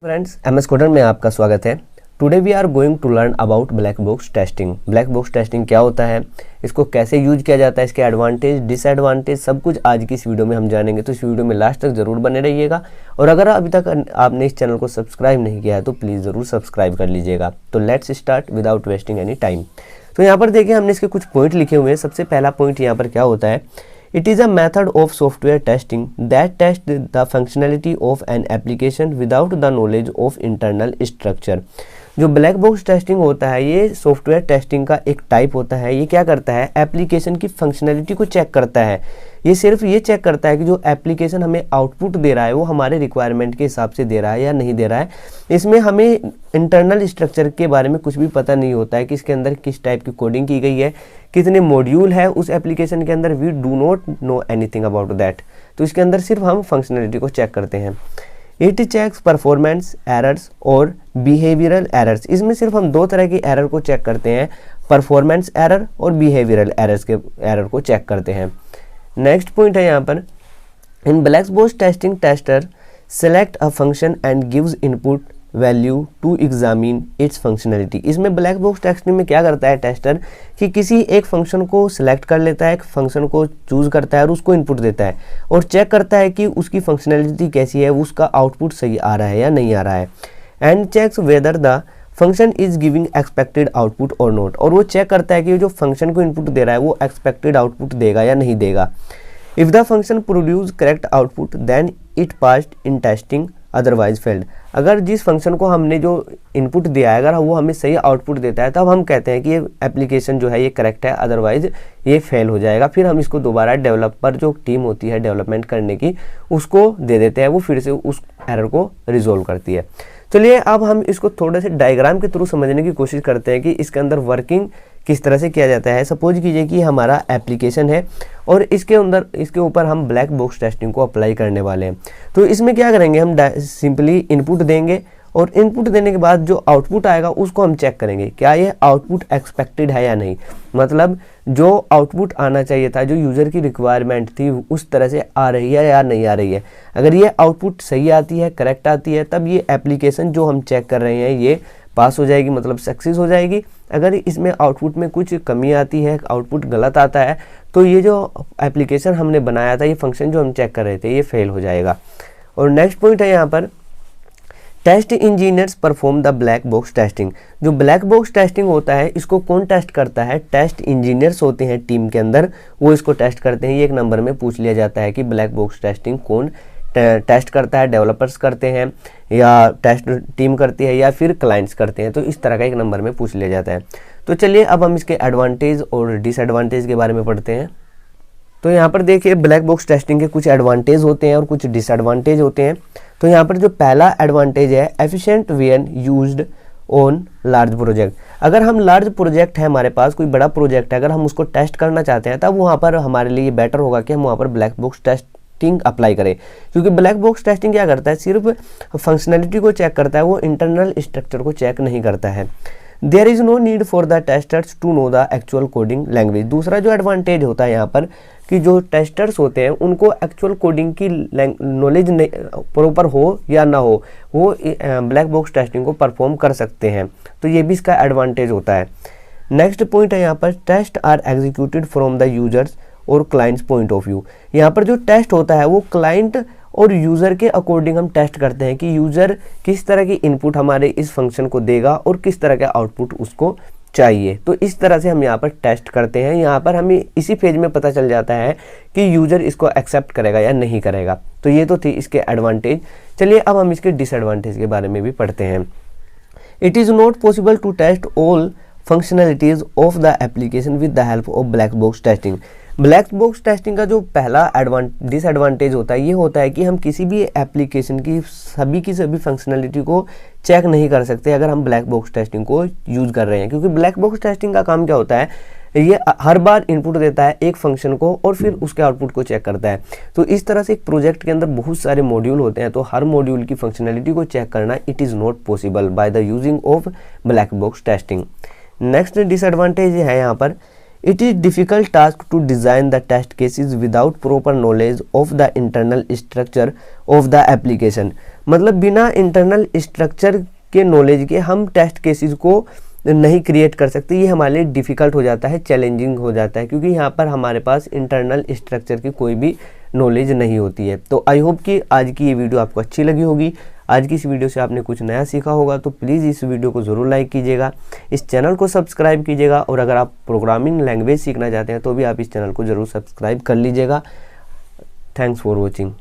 Friends, MS coder में आपका स्वागत है। Today we are going to learn about black box testing. Black box testing क्या होता है, इसको कैसे यूज किया जाता है, इसके एडवांटेज डिसएडवांटेज सब कुछ आज की इस वीडियो में हम जानेंगे। तो इस वीडियो में लास्ट तक जरूर बने रहिएगा और अगर अभी तक आपने इस चैनल को सब्सक्राइब नहीं किया है तो प्लीज़ ज़रूर सब्सक्राइब कर लीजिएगा। तो let's start without wasting any time. तो यहाँ पर देखिए हमने इसके कुछ पॉइंट लिखे हुए हैं। सबसे पहला पॉइंट यहाँ पर क्या होता है, It is a method of software testing that tests the functionality of an application without the knowledge of internal structure। जो ब्लैक बॉक्स टेस्टिंग होता है ये सॉफ्टवेयर टेस्टिंग का एक टाइप होता है। ये क्या करता है, एप्लीकेशन की फंक्शनैलिटी को चेक करता है। ये सिर्फ ये चेक करता है कि जो एप्लीकेशन हमें आउटपुट दे रहा है वो हमारे रिक्वायरमेंट के हिसाब से दे रहा है या नहीं दे रहा है। इसमें हमें इंटरनल स्ट्रक्चर के बारे में कुछ भी पता नहीं होता है कि इसके अंदर किस टाइप की कोडिंग की गई है, कितने मॉड्यूल है उस एप्लीकेशन के अंदर। We do not know anything about that. तो इसके अंदर सिर्फ हम फंक्शनैलिटी को चेक करते हैं। इट चेक्स परफॉर्मेंस एरर्स और बिहेवियरल एरर्स। इसमें सिर्फ हम दो तरह की एरर को चेक करते हैं, परफॉर्मेंस एरर और बिहेवियरल एरर्स के एरर को चेक करते हैं। नेक्स्ट पॉइंट है यहाँ पर, in black box testing tester select a function and gives input value to examine its functionality. इसमें ब्लैक बॉक्स टेस्टिंग में क्या करता है टेस्टर कि किसी एक फंक्शन को सिलेक्ट कर लेता है, एक फंक्शन को चूज करता है और उसको इनपुट देता है और चेक करता है कि उसकी फंक्शनैलिटी कैसी है, उसका आउटपुट सही आ रहा है या नहीं आ रहा है। And checks whether the function is giving expected output और नॉट। और वो चेक करता है कि जो फंक्शन को इनपुट दे रहा है वो एक्सपेक्टेड आउटपुट देगा या नहीं देगा। If the function produce correct output then it passed in testing otherwise failed. अगर जिस फंक्शन को हमने जो इनपुट दिया है अगर वो हमें सही आउटपुट देता है तब हम कहते हैं कि ये एप्लीकेशन जो है ये करेक्ट है, अदरवाइज ये फेल हो जाएगा। फिर हम इसको दोबारा डेवलपर जो टीम होती है डेवलपमेंट करने की उसको दे देते हैं, वो फिर से उस एरर को रिजोल्व करती है। चलिए अब हम इसको थोड़े से डायग्राम के थ्रू समझने की कोशिश करते हैं कि इसके अंदर वर्किंग किस तरह से किया जाता है। सपोज कीजिए कि हमारा एप्लीकेशन है और इसके ऊपर हम ब्लैक बॉक्स टेस्टिंग को अप्लाई करने वाले हैं। तो इसमें क्या करेंगे, हम सिंपली इनपुट देंगे और इनपुट देने के बाद जो आउटपुट आएगा उसको हम चेक करेंगे क्या ये आउटपुट एक्सपेक्टेड है या नहीं। मतलब जो आउटपुट आना चाहिए था, जो यूज़र की रिक्वायरमेंट थी उस तरह से आ रही है या नहीं आ रही है। अगर ये आउटपुट सही आती है, करेक्ट आती है, तब ये एप्लीकेशन जो हम चेक कर रहे हैं ये पास हो जाएगी, मतलब सक्सेस हो जाएगी। अगर इसमें आउटपुट में कुछ कमी आती है, आउटपुट गलत आता है, तो ये जो एप्लीकेशन हमने बनाया था, ये फंक्शन जो हम चेक कर रहे थे, ये फेल हो जाएगा। और नेक्स्ट पॉइंट है यहाँ पर, test engineers perform the black box testing. जो ब्लैक बॉक्स टेस्टिंग होता है इसको कौन टेस्ट करता है, टेस्ट इंजीनियर्स होते हैं टीम के अंदर, वो इसको टेस्ट करते हैं। ये एक नंबर में पूछ लिया जाता है कि ब्लैक बॉक्स टेस्टिंग कौन टेस्ट करता है, डेवलपर्स करते हैं या टेस्ट टीम करती है या फिर क्लाइंट्स करते हैं। तो इस तरह का एक नंबर में पूछ लिया जाता है। तो चलिए अब हम इसके एडवांटेज और डिसएडवांटेज के बारे में पढ़ते हैं। तो यहाँ पर देखिए ब्लैक बॉक्स टेस्टिंग के कुछ एडवांटेज होते हैं और कुछ डिसएडवांटेज होते हैं। तो यहाँ पर जो पहला एडवांटेज है, efficient when used on large project. अगर हम लार्ज प्रोजेक्ट है, हमारे पास कोई बड़ा प्रोजेक्ट है, अगर हम उसको टेस्ट करना चाहते हैं तब वहाँ पर हमारे लिए बेटर होगा कि हम वहाँ पर ब्लैक बॉक्स टेस्टिंग अप्लाई करें। क्योंकि ब्लैक बॉक्स टेस्टिंग क्या करता है, सिर्फ फंक्शनैलिटी को चेक करता है, वो इंटरनल स्ट्रक्चर को चेक नहीं करता है। There is no need for the testers to know the actual coding language. दूसरा जो एडवांटेज होता है यहाँ पर कि जो टेस्टर्स होते हैं उनको एक्चुअल कोडिंग की नॉलेज प्रॉपर हो या ना हो, वो ब्लैक बॉक्स टेस्टिंग को परफॉर्म कर सकते हैं। तो ये भी इसका एडवांटेज होता है। नेक्स्ट पॉइंट है यहाँ पर, test are executed from the users और क्लाइंट्स पॉइंट ऑफ व्यू। यहाँ पर जो टेस्ट होता है वो क्लाइंट और यूज़र के अकॉर्डिंग हम टेस्ट करते हैं कि यूज़र किस तरह की इनपुट हमारे इस फंक्शन को देगा और किस तरह का आउटपुट उसको चाहिए। तो इस तरह से हम यहाँ पर टेस्ट करते हैं। यहाँ पर हमें इसी फेज में पता चल जाता है कि यूज़र इसको एक्सेप्ट करेगा या नहीं करेगा। तो ये तो थी इसके एडवांटेज। चलिए अब हम इसके डिसएडवांटेज के बारे में भी पढ़ते हैं। It is not possible to test all functionalities of the application with the help of black box testing. Black box testing का जो पहला डिसएडवांटेज होता है ये होता है कि हम किसी भी एप्लीकेशन की सभी फंक्शनैलिटी को चेक नहीं कर सकते अगर हम ब्लैक बॉक्स टेस्टिंग को यूज़ कर रहे हैं। क्योंकि ब्लैक बॉक्स टेस्टिंग का काम क्या होता है, ये हर बार इनपुट देता है एक फंक्शन को और फिर उसके आउटपुट को चेक करता है। तो इस तरह से एक प्रोजेक्ट के अंदर बहुत सारे मॉड्यूल होते हैं, तो हर मॉड्यूल की फंक्शनैलिटी को चेक करना it is not possible by the using of black box testing. Next disadvantage है यहाँ पर, It is difficult task to design the test cases without proper knowledge of the internal structure of the application। मतलब बिना internal structure के knowledge के हम test cases को नहीं क्रिएट कर सकते। ये हमारे लिए डिफ़िकल्ट हो जाता है, चैलेंजिंग हो जाता है, क्योंकि यहाँ पर हमारे पास इंटरनल स्ट्रक्चर की कोई भी नॉलेज नहीं होती है। तो आई होप कि आज की ये वीडियो आपको अच्छी लगी होगी। आज की इस वीडियो से आपने कुछ नया सीखा होगा, तो प्लीज़ इस वीडियो को ज़रूर लाइक कीजिएगा, इस चैनल को सब्सक्राइब कीजिएगा, और अगर आप प्रोग्रामिंग लैंग्वेज सीखना चाहते हैं तो भी आप इस चैनल को ज़रूर सब्सक्राइब कर लीजिएगा। Thanks for watching.